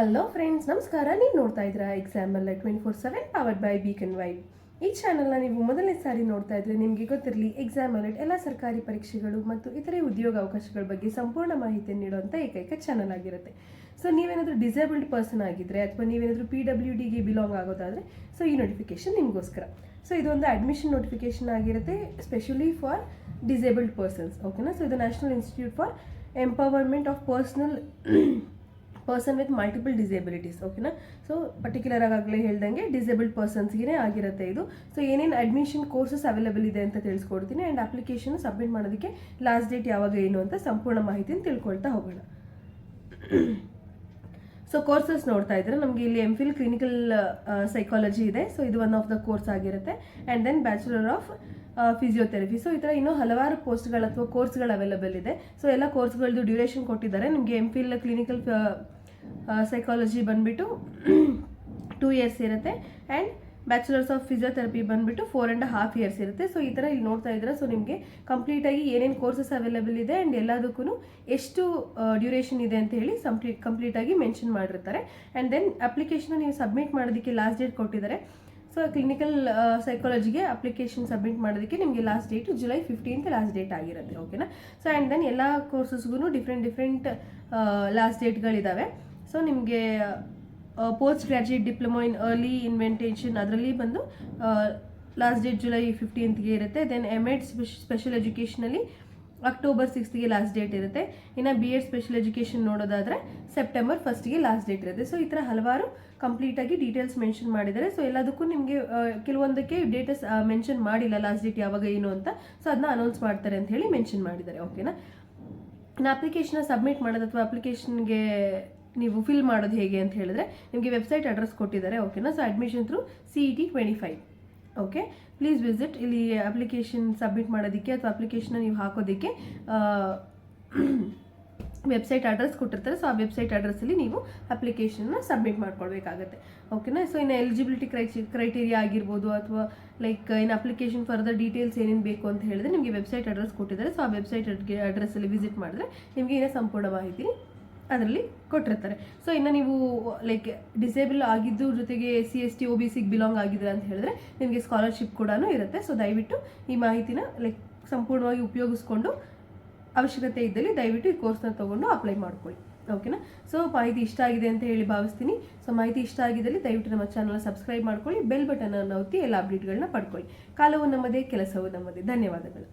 Hello friends, ನಮಸ್ಕಾರ. ನೀವು ನೋಡ್ತಾ ಇದ್ದೀರಾ ಎಕ್ಸಾಮ್ ಅಲ್ಲ 24/7 ಪವರ್ಡ್ ಬೈ ಬೀಕನ್ ವೈಬ್. ಈ ಚಾನಲ್ನ ನೀವು ಮೊದಲನೇ ಸಾರಿ ನೋಡ್ತಾ ಇದ್ರೆ ನಿಮಗೆ ಗೊತ್ತಿರಲಿ, ಎಕ್ಸಾಮ್ ಅಲರ್ಟ್ ಎಲ್ಲ ಸರ್ಕಾರಿ ಪರೀಕ್ಷೆಗಳು ಮತ್ತು ಇತರೆ ಉದ್ಯೋಗ ಅವಕಾಶಗಳ ಬಗ್ಗೆ ಸಂಪೂರ್ಣ ಮಾಹಿತಿಯನ್ನು ನೀಡುವಂಥ ಏಕೈಕ ಚಾನಲ್ ಆಗಿರುತ್ತೆ. ಸೊ ನೀವೇನಾದರೂ ಡಿಸೇಬಲ್ಡ್ ಪರ್ಸನ್ ಆಗಿದ್ದರೆ ಅಥವಾ ನೀವೇನಾದರೂ PWDಗೆ ಬಿಲಾಂಗ್ ಆಗೋದಾದರೆ ಸೊ ಈ ನೋಟಿಫಿಕೇಶನ್ ನಿಮಗೋಸ್ಕರ. ಸೊ ಇದೊಂದು ಅಡ್ಮಿಷನ್ ನೋಟಿಫಿಕೇಶನ್ ಆಗಿರುತ್ತೆ, ಸ್ಪೆಷಲಿ ಫಾರ್ ಡಿಸೇಬಲ್ಡ್ ಪರ್ಸನ್ಸ್. ಓಕೆನಾ. ಸೊ ಇದು national institute for empowerment of person with multiple disabilities. ಓಕೆನಾ. ಸೊ ಪರ್ಟಿಕ್ಯುಲರ್ ಆಗಲೇ ಹೇಳ್ದಂಗೆ ಡಿಸೇಬಲ್ಡ್ ಪರ್ಸನ್ಸ್ಗೆ ಆಗಿರುತ್ತೆ ಇದು. ಸೊ ಏನೇನು ಅಡ್ಮಿಷನ್ ಕೋರ್ಸಸ್ ಅವೈಲೇಬಲ್ ಇದೆ ಅಂತ ತಿಳಿಸ್ಕೊಡ್ತೀನಿ. ಆ್ಯಂಡ್ ಅಪ್ಲಿಕೇಶನ್ ಸಬ್ಮಿಟ್ ಮಾಡೋದಕ್ಕೆ ಲಾಸ್ಟ್ ಡೇಟ್ ಯಾವಾಗ ಏನು ಅಂತ ಸಂಪೂರ್ಣ ಮಾಹಿತಿನ ತಿಳ್ಕೊಳ್ತಾ ಹೋಗೋಣ. ಸೊ ಕೋರ್ಸಸ್ ನೋಡ್ತಾ ಇದ್ರೆ ನಮಗೆ ಇಲ್ಲಿ MPhil ಕ್ಲಿನಿಕಲ್ ಸೈಕಾಲಜಿ ಇದೆ. ಸೊ ಇದು ಒನ್ ಆಫ್ ದ ಕೋರ್ಸ್ ಆಗಿರುತ್ತೆ. And then bachelor of physiotherapy. So ಈ ಥರ ಇನ್ನೂ ಹಲವಾರು ಪೋಸ್ಟ್ಗಳು ಅಥವಾ ಕೋರ್ಸ್ಗಳು ಅವೈಲೇಬಲ್ ಇದೆ. ಸೊ ಎಲ್ಲ ಕೋರ್ಸ್ಗಳದ್ದು ಡ್ಯೂರೇಷನ್ ಕೊಟ್ಟಿದ್ದಾರೆ. ನಿಮಗೆ MPhil ಕ್ಲಿನಿಕಲ್ ಸೈಕಾಲಜಿ ಬಂದುಬಿಟ್ಟು 2 years ಇರುತ್ತೆ. ಆ್ಯಂಡ್ ಬ್ಯಾಚುಲರ್ಸ್ ಆಫ್ ಫಿಸಿಯೋಥೆರಪಿ ಬಂದುಬಿಟ್ಟು 4.5 years ಇರುತ್ತೆ. ಸೊ ಈ ಥರ ಇಲ್ಲಿ ನೋಡ್ತಾ ಇದ್ರೆ ಸೊ ನಿಮಗೆ ಕಂಪ್ಲೀಟಾಗಿ ಏನೇನು ಕೋರ್ಸಸ್ ಅವೈಲೇಬಲ್ ಇದೆ ಆ್ಯಂಡ್ ಎಲ್ಲದಕ್ಕೂ ಎಷ್ಟು ಡ್ಯೂರೇಷನ್ ಇದೆ ಅಂತ ಹೇಳಿ ಕಂಪ್ಲೀಟಾಗಿ ಮೆನ್ಷನ್ ಮಾಡಿರ್ತಾರೆ. ಆ್ಯಂಡ್ ದೆನ್ ಅಪ್ಲಿಕೇಶನ್ ನೀವು ಸಬ್ಮಿಟ್ ಮಾಡೋದಕ್ಕೆ ಲಾಸ್ಟ್ ಡೇಟ್ ಕೊಟ್ಟಿದ್ದಾರೆ. ಸೊ ಕ್ಲಿನಿಕಲ್ ಸೈಕಾಲಜಿಗೆ ಅಪ್ಲಿಕೇಶನ್ ಸಬ್ಮಿಟ್ ಮಾಡೋದಕ್ಕೆ ನಿಮಗೆ last date July 15th last date ಆಗಿರುತ್ತೆ. ಓಕೆನಾ. ಸೊ ಆ್ಯಂಡ್ ದೆನ್ ಎಲ್ಲ ಕೋರ್ಸಸ್ಗೂ ಡಿಫ್ರೆಂಟ್ ಲಾಸ್ಟ್ ಡೇಟ್ಗಳಿದ್ದಾವೆ. ಸೊ ನಿಮಗೆ post graduate diploma in early intervention ಅದರಲ್ಲಿ ಬಂದು ಲಾಸ್ಟ್ ಡೇಟ್ July 15th ಇರುತ್ತೆ. ದೆನ್ M.Ed ಸ್ಪೆಷಲ್ ಎಜುಕೇಷನಲ್ಲಿ October 6th ಲಾಸ್ಟ್ ಡೇಟ್ ಇರುತ್ತೆ. ಇನ್ನು B.Ed ಸ್ಪೆಷಲ್ ಎಜುಕೇಷನ್ ನೋಡೋದಾದರೆ September 1st ಲಾಸ್ಟ್ ಡೇಟ್ ಇರುತ್ತೆ. ಸೊ ಈ ಥರ ಹಲವಾರು ಕಂಪ್ಲೀಟಾಗಿ ಡೀಟೇಲ್ಸ್ ಮೆನ್ಷನ್ ಮಾಡಿದ್ದಾರೆ. ಸೊ ಎಲ್ಲದಕ್ಕೂ ನಿಮಗೆ ಕೆಲವೊಂದಕ್ಕೆ ಡೇಟಸ್ ಮೆನ್ಷನ್ ಮಾಡಿಲ್ಲ ಲಾಸ್ಟ್ ಡೇಟ್ ಯಾವಾಗ ಏನು ಅಂತ. ಸೊ ಅದನ್ನ ಅನೌನ್ಸ್ ಮಾಡ್ತಾರೆ ಅಂತ ಹೇಳಿ ಮೆನ್ಷನ್ ಮಾಡಿದ್ದಾರೆ. ಓಕೆನಾ. ಇನ್ನು ಅಪ್ಲಿಕೇಶನ್ನ ಸಬ್ಮಿಟ್ ಮಾಡೋದು ಅಥವಾ ಅಪ್ಲಿಕೇಶನ್ಗೆ ನೀವು ಫಿಲ್ ಮಾಡೋದು ಹೇಗೆ ಅಂತ ಹೇಳಿದ್ರೆ ನಿಮಗೆ ವೆಬ್ಸೈಟ್ ಅಡ್ರೆಸ್ ಕೊಟ್ಟಿದ್ದಾರೆ. ಓಕೆನಾ. So admission through CET 25. Okay. Please visit. ಇಲ್ಲಿ ಅಪ್ಲಿಕೇಶನ್ ಸಬ್ಮಿಟ್ ಮಾಡೋದಕ್ಕೆ ಅಥವಾ ಅಪ್ಲಿಕೇಶನ್ನ ನೀವು ಹಾಕೋದಕ್ಕೆ ವೆಬ್ಸೈಟ್ ಅಡ್ರೆಸ್ ಕೊಟ್ಟಿರ್ತಾರೆ. ಸೊ ಆ ವೆಬ್ಸೈಟ್ ಅಡ್ರೆಸ್ಸಲ್ಲಿ ನೀವು ಅಪ್ಲಿಕೇಶನ್ನ ಸಬ್ಮಿಟ್ ಮಾಡ್ಕೊಳ್ಬೇಕಾಗತ್ತೆ. ಓಕೆನಾ. ಸೊ ಇನ್ನು ಎಲಿಜಿಬಿಲಿಟಿ ಕ್ರೈಟೀರಿಯಾ ಆಗಿರ್ಬೋದು ಅಥವಾ ಲೈಕ್ ಇನ್ನು ಅಪ್ಲಿಕೇಶನ್ ಫರ್ದರ್ ಡೀಟೇಲ್ಸ್ ಏನೇನು ಬೇಕು ಅಂತ ಹೇಳಿದ್ರೆ ನಿಮಗೆ ವೆಬ್ಸೈಟ್ ಅಡ್ರೆಸ್ ಕೊಟ್ಟಿದ್ದಾರೆ. ಸೊ ಆ ವೆಬ್ಸೈಟ್ ಅಡ್ರೆಸ್ಸಲ್ಲಿ ವಿಸಿಟ್ ಮಾಡಿದ್ರೆ ನಿಮಗೆ ಇನ್ನೂ ಸಂಪೂರ್ಣ ಮಾಹಿತಿ ಅದರಲ್ಲಿ ಕೊಟ್ಟಿರ್ತಾರೆ. ಸೊ ಇನ್ನು ನೀವು ಲೈಕ್ ಡಿಸೇಬಲ್ ಆಗಿದ್ದು ಜೊತೆಗೆ SC/ST OBCಗೆ ಬಿಲಾಂಗ್ ಆಗಿದ್ರೆ ಅಂತ ಹೇಳಿದ್ರೆ ನಿಮಗೆ ಸ್ಕಾಲರ್ಶಿಪ್ ಕೂಡ ಇರುತ್ತೆ. ಸೊ ದಯವಿಟ್ಟು ಈ ಮಾಹಿತಿನ ಲೈಕ್ ಸಂಪೂರ್ಣವಾಗಿ ಉಪಯೋಗಿಸ್ಕೊಂಡು ಅವಶ್ಯಕತೆ ಇದ್ದಲ್ಲಿ ದಯವಿಟ್ಟು ಈ ಕೋರ್ಸ್ನ ತೊಗೊಂಡು ಅಪ್ಲೈ ಮಾಡ್ಕೊಳ್ಳಿ. ಓಕೆನಾ. ಸೊ ಮಾಹಿತಿ ಇಷ್ಟ ಆಗಿದೆ ಅಂತ ಹೇಳಿ ಭಾವಿಸ್ತೀನಿ. ಸೊ ಮಾಹಿತಿ ಇಷ್ಟ ಆಗಿದ್ದಲ್ಲಿ ದಯವಿಟ್ಟು ನಮ್ಮ ಚಾನಲ್ ಸಬ್ಸ್ಕ್ರೈಬ್ ಮಾಡ್ಕೊಳ್ಳಿ, ಬೆಲ್ ಬಟನ್ ಅನ್ನು ಒತ್ತಿ ಎಲ್ಲ ಅಪ್ಡೇಟ್ಗಳನ್ನ ಪಡ್ಕೊಳ್ಳಿ. ಕಾಲವು ನಮ್ಮದೇ, ಕೆಲಸವು ನಮ್ಮದೇ. ಧನ್ಯವಾದಗಳು.